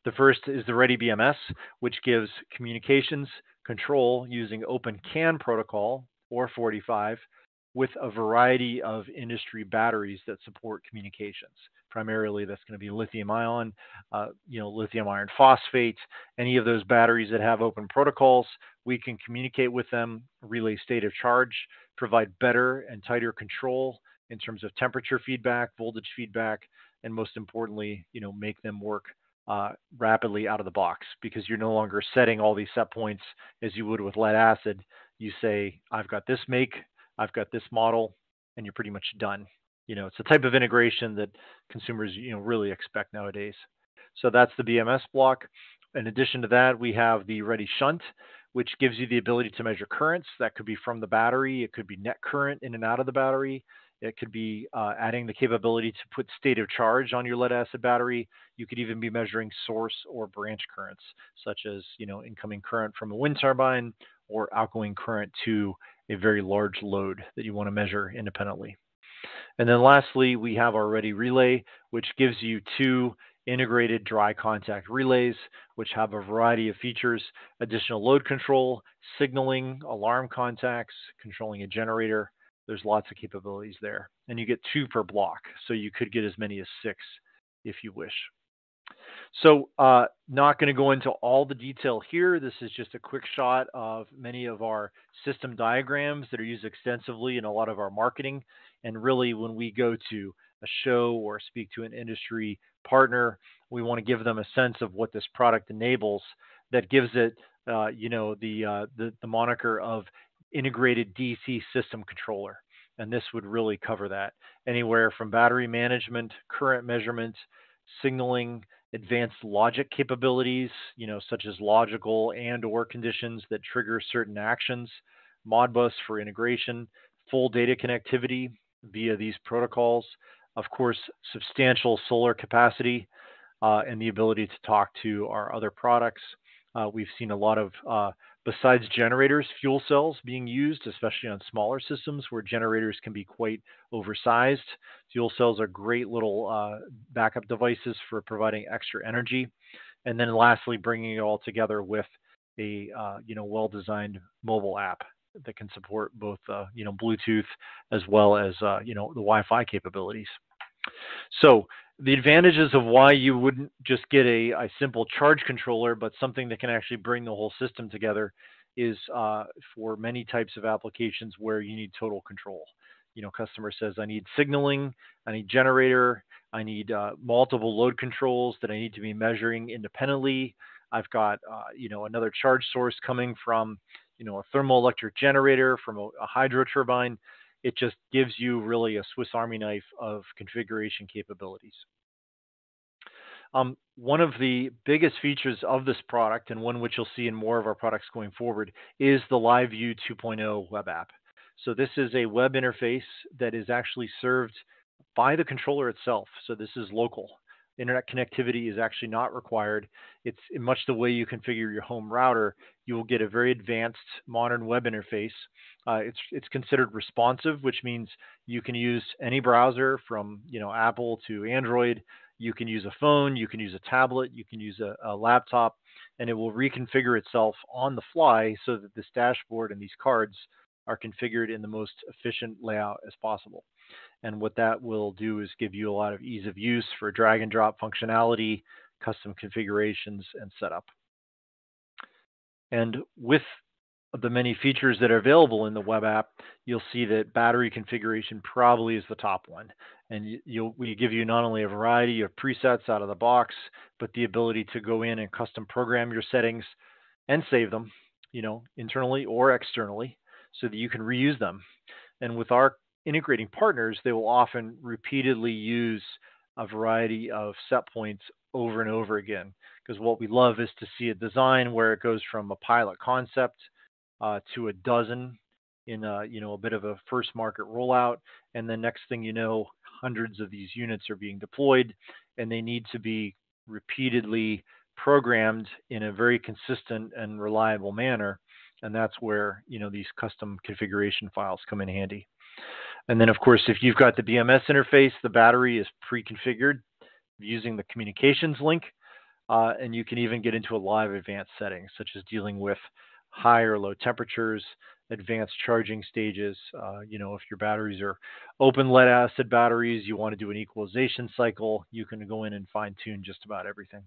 The first is the Ready BMS, which gives communications control using Open CAN protocol or 45 with a variety of industry batteries that support communications. Primarily, that's going to be lithium ion, lithium iron phosphate, any of those batteries that have open protocols. We can communicate with them, relay state of charge, provide better and tighter control in terms of temperature feedback, voltage feedback, and most importantly, make them work rapidly out of the box, because you're no longer setting all these set points as you would with lead acid. You say, I've got this make, I've got this model, and you're pretty much done. It's a type of integration that consumers, really expect nowadays. So that's the BMS block. In addition to that, we have the Ready Shunt, which gives you the ability to measure currents. That could be from the battery. It could be net current in and out of the battery. It could be adding the capability to put state of charge on your lead acid battery. You could even be measuring source or branch currents, such as incoming current from a wind turbine or outgoing current to a very large load that you want to measure independently. And then lastly, we have our Ready Relay, which gives you 2 integrated dry contact relays, which have a variety of features: additional load control, signaling, alarm contacts, controlling a generator. There's lots of capabilities there. And you get 2 per block, so you could get as many as 6 if you wish. So not going to go into all the detail here. This is just a quick shot of many of our system diagrams that are used extensively in a lot of our marketing. And really, when we go to a show or speak to an industry partner, we want to give them a sense of what this product enables. That gives it, the moniker of integrated DC system controller. And this would really cover that. Anywhere from battery management, current measurement, signaling, advanced logic capabilities, such as logical and or conditions that trigger certain actions, Modbus for integration, full data connectivity via these protocols, of course, substantial solar capacity, and the ability to talk to our other products. We've seen a lot of, besides generators, fuel cells being used, especially on smaller systems where generators can be quite oversized. Fuel cells are great little backup devices for providing extra energy. And then lastly, bringing it all together with a well-designed mobile app that can support both Bluetooth as well as the Wi-Fi capabilities. So the advantages of why you wouldn't just get a simple charge controller, but something that can actually bring the whole system together, is for many types of applications where you need total control. Customer says, I need signaling, I need generator, I need multiple load controls that I need to be measuring independently. I've got, another charge source coming from, a thermoelectric generator, from a hydro turbine. It just gives you really a Swiss Army knife of configuration capabilities. One of the biggest features of this product, and one which you'll see in more of our products going forward, is the LiveView 2.0 web app. So this is a web interface that is actually served by the controller itself. So this is local. Internet connectivity is actually not required. It's in much the way you configure your home router. You will get a very advanced modern web interface. It's considered responsive, which means you can use any browser from Apple to Android. You can use a phone, you can use a tablet, you can use a laptop, and it will reconfigure itself on the fly so that this dashboard and these cards are configured in the most efficient layout as possible. And what that will do is give you a lot of ease of use for drag and drop functionality, custom configurations, and setup. And with the many features that are available in the web app, you'll see that battery configuration probably is the top one. And we give you not only a variety of presets out of the box, but the ability to go in and custom program your settings and save them, internally or externally, so that you can reuse them. And with our integrating partners, they will often repeatedly use a variety of set points over and over again. Because what we love is to see a design where it goes from a pilot concept to a dozen in a bit of a first market rollout, and then next thing you know, hundreds of these units are being deployed, and they need to be repeatedly programmed in a very consistent and reliable manner. And that's where these custom configuration files come in handy. And then, of course, if you've got the BMS interface, the battery is pre-configured using the communications link, and you can even get into a live advanced settings, such as dealing with high or low temperatures, advanced charging stages. If your batteries are open lead acid batteries, you want to do an equalization cycle, you can go in and fine tune just about everything.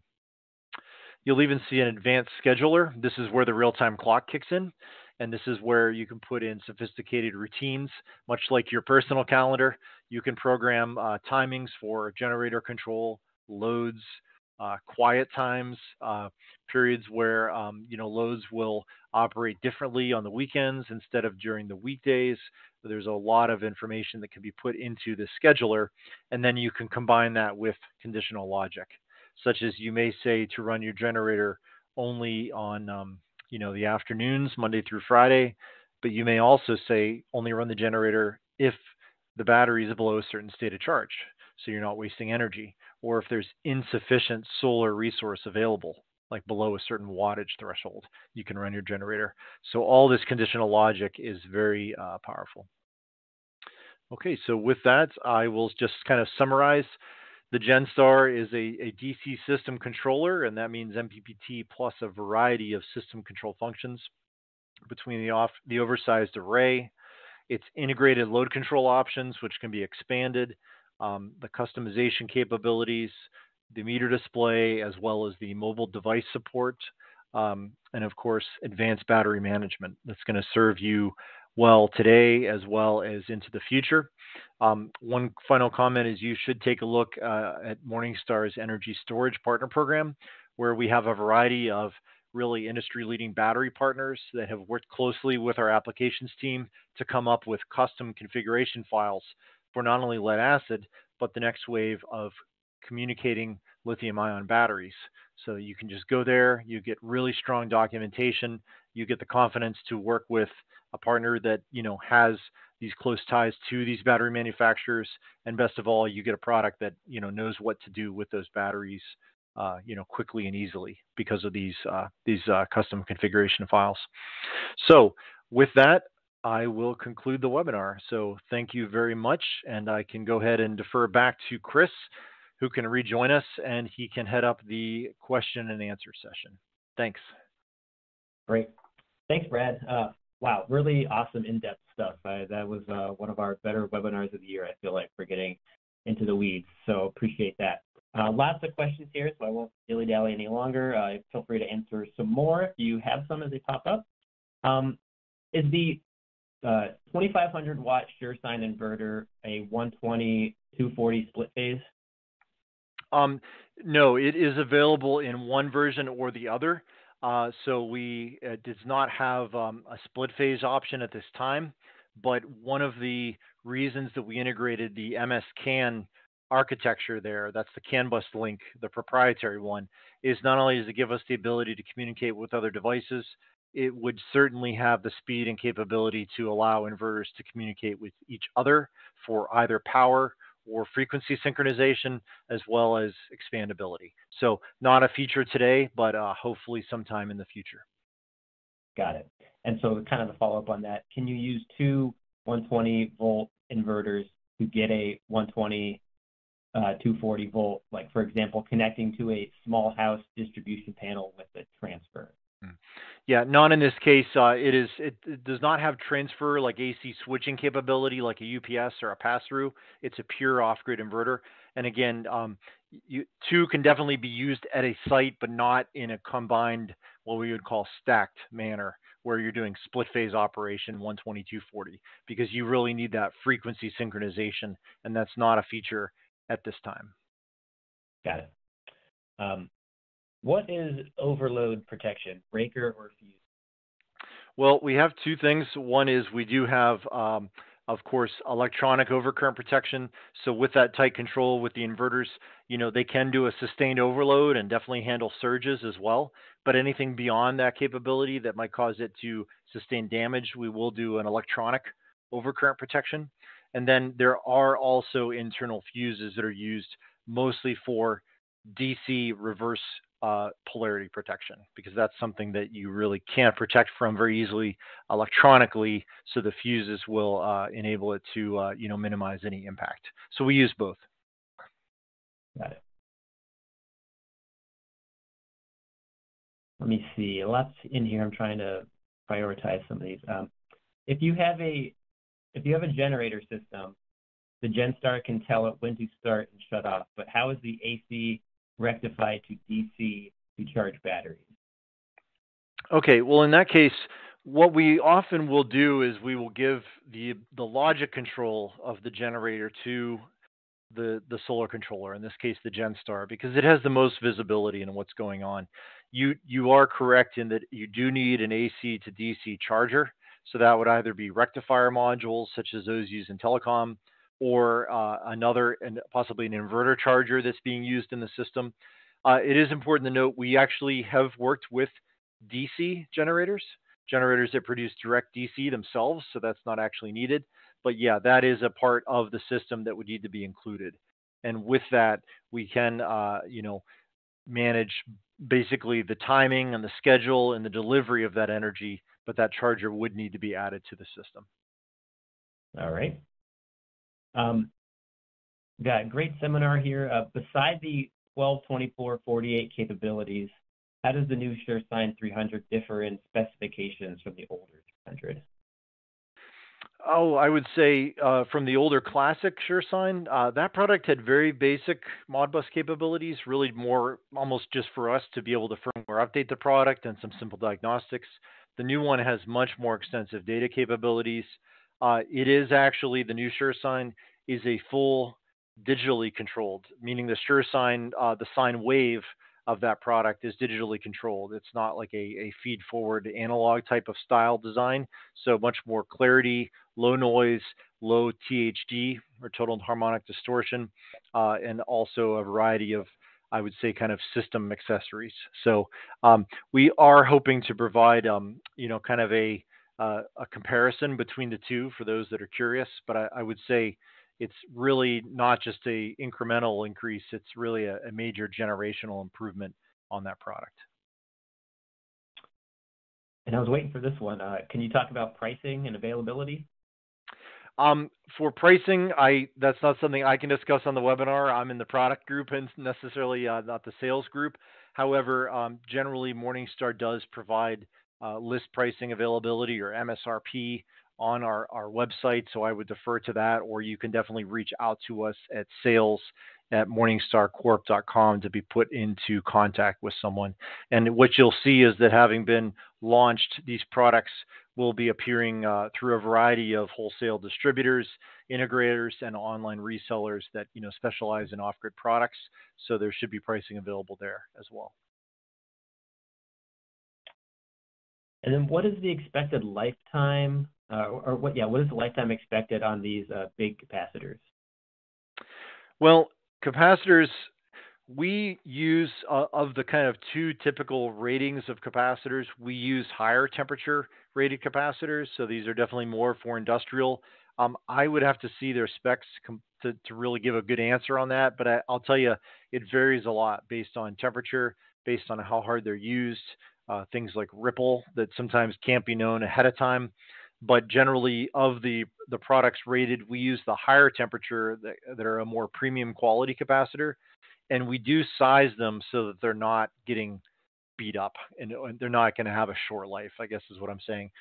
You'll even see an advanced scheduler. This is where the real-time clock kicks in. And this is where you can put in sophisticated routines, much like your personal calendar. You can program timings for generator control, loads, quiet times, periods where loads will operate differently on the weekends instead of during the weekdays. There's a lot of information that can be put into the scheduler, and then you can combine that with conditional logic, such as you may say to run your generator only on the afternoons, Monday through Friday, but you may also say only run the generator if the battery is below a certain state of charge, so you're not wasting energy, or if there's insufficient solar resource available, like below a certain wattage threshold, you can run your generator. So all this conditional logic is very powerful. Okay, so with that, I will just kind of summarize. The GenStar is a DC system controller, and that means MPPT plus a variety of system control functions between the oversized array, its integrated load control options, which can be expanded, the customization capabilities, the meter display, as well as the mobile device support, and of course, advanced battery management that's going to serve you well today as well as into the future. One final comment is you should take a look at Morningstar's Energy Storage Partner Program, where we have a variety of really industry-leading battery partners that have worked closely with our applications team to come up with custom configuration files for not only lead acid, but the next wave of communicating lithium-ion batteries. So you can just go there, you get really strong documentation, you get the confidence to work with a partner that has these close ties to these battery manufacturers, and best of all, you get a product that knows what to do with those batteries, quickly and easily because of these custom configuration files. So with that, I will conclude the webinar. So thank you very much, and I can go ahead and defer back to Chris, who can rejoin us, and he can head up the question and answer session. Thanks. Great. Thanks, Brad. Wow, really awesome in-depth stuff. That was one of our better webinars of the year, I feel like, for getting into the weeds. So appreciate that. Lots of questions here, so I won't dilly-dally any longer. Feel free to answer some more if you have some as they pop up. Is the 2500 watt SureSine inverter a 120 240 split phase? No, it is available in one version or the other. So it does not have a split phase option at this time. But one of the reasons that we integrated the MS CAN architecture there, that's the CAN bus link, the proprietary one, is not only does it give us the ability to communicate with other devices, it would certainly have the speed and capability to allow inverters to communicate with each other for either power or frequency synchronization, as well as expandability. So not a feature today, but hopefully sometime in the future. Got it. And so kind of the follow-up on that, can you use two 120 volt inverters to get a 120 240 volt, like for example, connecting to a small house distribution panel with a transfer? Yeah, not in this case. It does not have transfer like AC switching capability like a UPS or a pass-through. It's a pure off-grid inverter. And again, two can definitely be used at a site, but not in a combined, what we would call stacked manner, where you're doing split phase operation 120, 240, because you really need that frequency synchronization, and that's not a feature at this time. Got it. What is overload protection, breaker or fuse? Well, we have two things. One is we do have, of course, electronic overcurrent protection. So with that tight control with the inverters, they can do a sustained overload and definitely handle surges as well. But anything beyond that capability that might cause it to sustain damage, we will do an electronic overcurrent protection. And then there are also internal fuses that are used mostly for DC reverse polarity protection, because that's something that you really can't protect from very easily electronically. So the fuses will enable it to minimize any impact. So we use both. Got it. Let me see. Lots in here. I'm trying to prioritize some of these. If you have a generator system, the GenStar can tell it when to start and shut off. But how is the AC rectified to DC to charge batteries? Okay, well, in that case, what we often will do is we will give the logic control of the generator to the solar controller, in this case the GenStar, because it has the most visibility into what's going on. You are correct in that you do need an AC to DC charger. So that would either be rectifier modules such as those used in telecom, or another, and possibly an inverter charger that's being used in the system. It is important to note we actually have worked with DC generators that produce direct DC themselves, so that's not actually needed. But yeah, that is a part of the system that would need to be included. And with that, we can, manage basically the timing and the schedule and the delivery of that energy, but that charger would need to be added to the system. All right. Got a great seminar here. Beside the 12, 24, 48 capabilities, how does the new SureSine 300 differ in specifications from the older 300? Oh, I would say from the older classic SureSine, that product had very basic Modbus capabilities, really more almost just for us to be able to firmware update the product and some simple diagnostics. The new one has much more extensive data capabilities. It is actually, the new SureSine is a full digitally controlled, meaning the SureSine, the sine wave of that product is digitally controlled. It's not like a feed forward analog type of style design. So much more clarity, low noise, low THD or total harmonic distortion, and also a variety of, I would say, kind of system accessories. So we are hoping to provide, kind of a comparison between the two for those that are curious. But I would say it's really not just a incremental increase. It's really a major generational improvement on that product. And I was waiting for this one. Can you talk about pricing and availability? For pricing, that's not something I can discuss on the webinar. I'm in the product group and necessarily not the sales group. However, generally Morningstar does provide list pricing availability or MSRP on our website. So I would defer to that, or you can definitely reach out to us at sales@morningstarcorp.com to be put into contact with someone. And what you'll see is that having been launched, these products will be appearing through a variety of wholesale distributors, integrators, and online resellers that specialize in off-grid products. So there should be pricing available there as well. And then what is the expected lifetime, what is the lifetime expected on these big capacitors? Well, capacitors, we use of the kind of two typical ratings of capacitors, we use higher temperature rated capacitors. So these are definitely more for industrial. I would have to see their specs to really give a good answer on that. But I'll tell you, it varies a lot based on temperature, based on how hard they're used, things like ripple that sometimes can't be known ahead of time. But generally, of the products rated, we use the higher temperature that are a more premium quality capacitor. And we do size them so that they're not getting beat up and they're not going to have a short life, I guess is what I'm saying.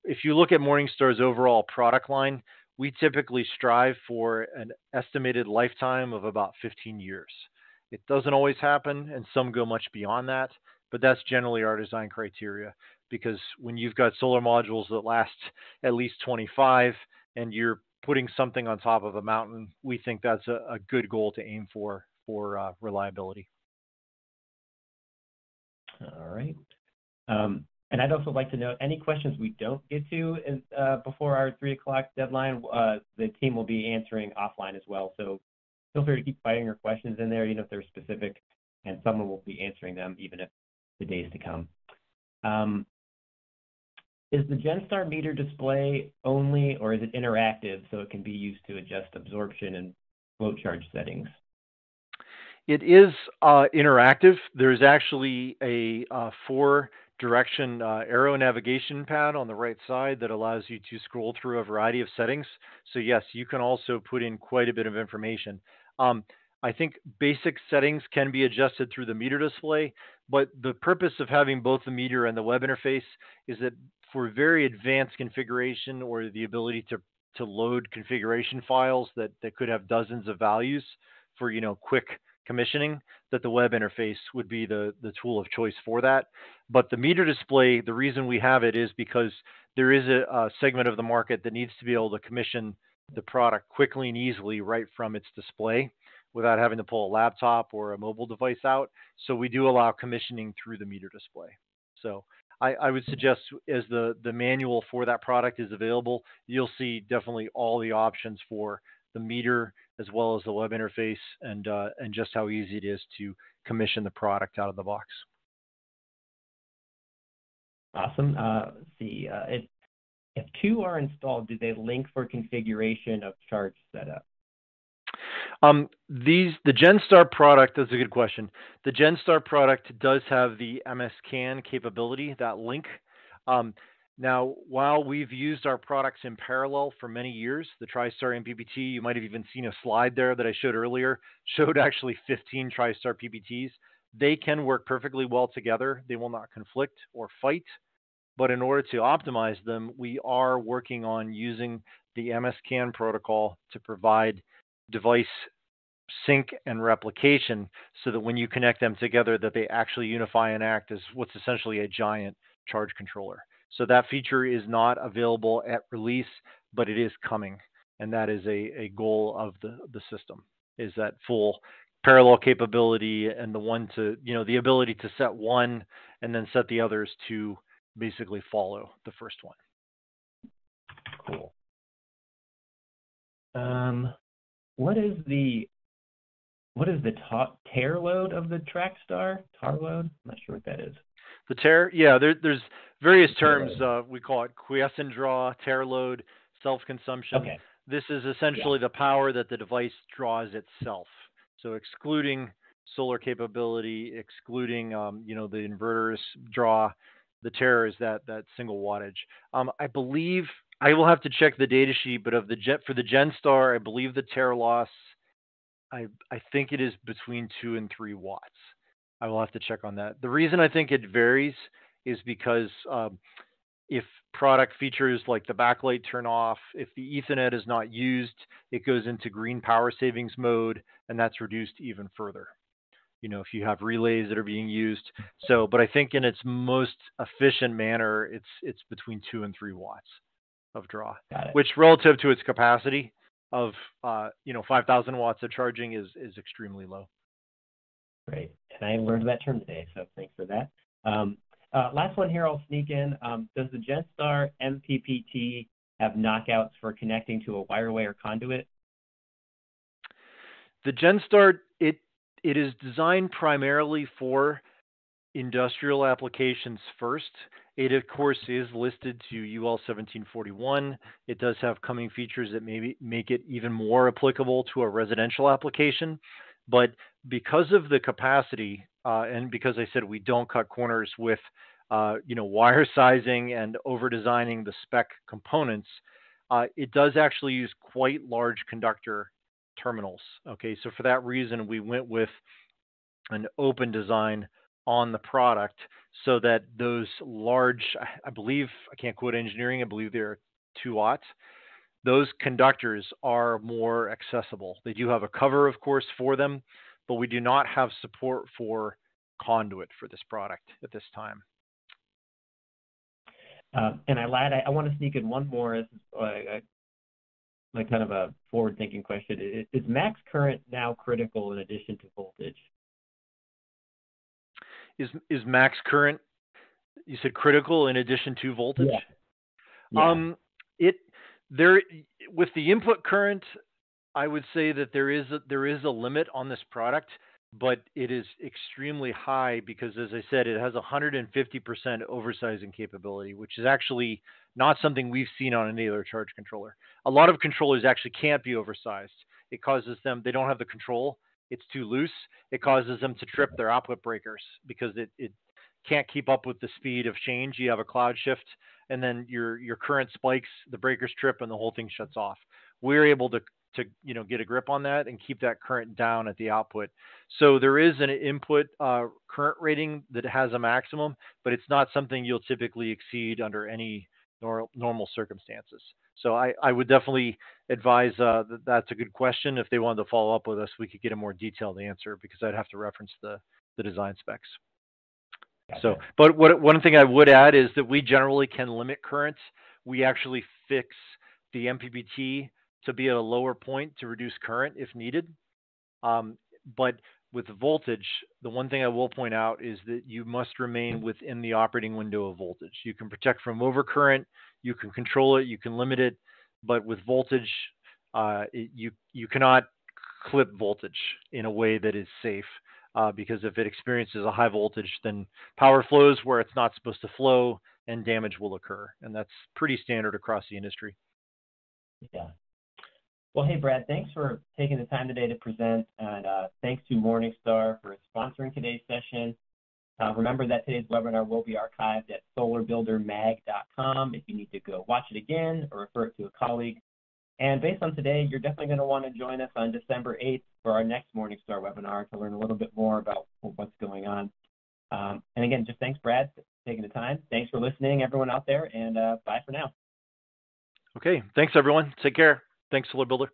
If you look at Morningstar's overall product line, we typically strive for an estimated lifetime of about 15 years. It doesn't always happen, and some go much beyond that, but that's generally our design criteria, because when you've got solar modules that last at least 25 and you're putting something on top of a mountain, we think that's a good goal to aim for reliability. All right. And I'd also like to know any questions we don't get to before our 3 o'clock deadline. The team will be answering offline as well. So feel free to keep firing your questions in there, even if they're specific, and someone will be answering them even if the days to come. Is the GenStar meter display only, or is it interactive so it can be used to adjust absorption and flow charge settings? It is interactive. There's actually a 4-direction arrow navigation pad on the right side that allows you to scroll through a variety of settings. So yes, you can also put in quite a bit of information. I think basic settings can be adjusted through the meter display, but the purpose of having both the meter and the web interface is that for very advanced configuration, or the ability to load configuration files that could have dozens of values for quick commissioning, that the web interface would be the tool of choice for that. But the meter display, the reason we have it is because there is a segment of the market that needs to be able to commission the product quickly and easily right from its display without having to pull a laptop or a mobile device out. So we do allow commissioning through the meter display. So I would suggest, as the manual for that product is available, you'll see definitely all the options for the meter as well as the web interface, and just how easy it is to commission the product out of the box. Awesome. Let's see. If 2 are installed, do they link for configuration of charge setup? The GenStar product, that's a good question. The GenStar product does have the MSCAN capability, that link. Now, while we've used our products in parallel for many years, the TriStar MPPT, you might have even seen a slide there that I showed earlier, showed actually 15 TriStar PPTs. They can work perfectly well together. They will not conflict or fight. But in order to optimize them, we are working on using the MSCAN protocol to provide device sync and replication, so that when you connect them together, that they actually unify and act as what's essentially a giant charge controller. So that feature is not available at release, but it is coming. And that is a goal of the system, is that full parallel capability, and the ability to set one and then set the others to basically follow the first one. Cool. What is the tare load of the TrackStar? Tar load? I'm not sure what that is. The tare, yeah, there's various terms. We call it quiescent draw, tare load, self-consumption. Okay. This is essentially the power that the device draws itself. So excluding solar capability, excluding the inverters draw, the tare is that single wattage. I believe, I will have to check the data sheet, but for the GenStar, I believe the tare loss, I think it is between 2 and 3 watts. I will have to check on that. The reason I think it varies is because If product features like the backlight turn off, if the Ethernet is not used, it goes into green power savings mode, and that's reduced even further. If you have relays that are being used. So, but I think in its most efficient manner, it's between 2 and 3 watts of draw, which relative to its capacity of 5,000 watts of charging is extremely low. Great, and I learned that term today, so thanks for that. Last one here, I'll sneak in. Does the GenStar MPPT have knockouts for connecting to a wireway or conduit? The GenStar, it is designed primarily for industrial applications first. It, of course, is listed to UL 1741. It does have coming features that maybe make it even more applicable to a residential application. But because of the capacity, and because I said we don't cut corners with, wire sizing and over-designing the spec components, it does actually use quite large conductor terminals. Okay, so for that reason, we went with an open design on the product so that those large, I believe, I can't quote engineering, I believe they're 2 watts. Those conductors are more accessible. They do have a cover, of course, for them, but we do not have support for conduit for this product at this time. And I lied. I want to sneak in one more. This is like kind of a forward-thinking question. Is max current now critical in addition to voltage? Is max current, you said critical in addition to voltage? Yeah. With the input current, I would say that there is a limit on this product, but it is extremely high because, as I said, it has 150% oversizing capability, which is actually not something we've seen on any other charge controller. A lot of controllers actually can't be oversized. It causes them, they don't have the control. It's too loose. It causes them to trip their output breakers because it can't keep up with the speed of change. You have a cloud shift, and then your current spikes, the breakers trip, and the whole thing shuts off. We're able to get a grip on that and keep that current down at the output. So there is an input current rating that has a maximum, but it's not something you'll typically exceed under any normal circumstances. So I would definitely advise that's a good question. If they wanted to follow up with us, we could get a more detailed answer because I'd have to reference the design specs. Gotcha. So, but one thing I would add is that we generally can limit currents. We actually fix the MPPT to be at a lower point to reduce current if needed. But with voltage, the one thing I will point out is that you must remain within the operating window of voltage. You can protect from overcurrent, you can control it, you can limit it, but with voltage, you cannot clip voltage in a way that is safe. Because if it experiences a high voltage, then power flows where it's not supposed to flow and damage will occur. And that's pretty standard across the industry. Yeah. Well, hey, Brad, thanks for taking the time today to present, and thanks to Morningstar for sponsoring today's session. Remember that today's webinar will be archived at solarbuildermag.com if you need to go watch it again or refer it to a colleague. And based on today, you're definitely going to want to join us on December 8th for our next Morningstar webinar to learn a little bit more about what's going on. And again, just thanks, Brad, for taking the time. Thanks for listening, everyone out there, and bye for now. Okay. Thanks, everyone. Take care. Thanks, Solar Builder.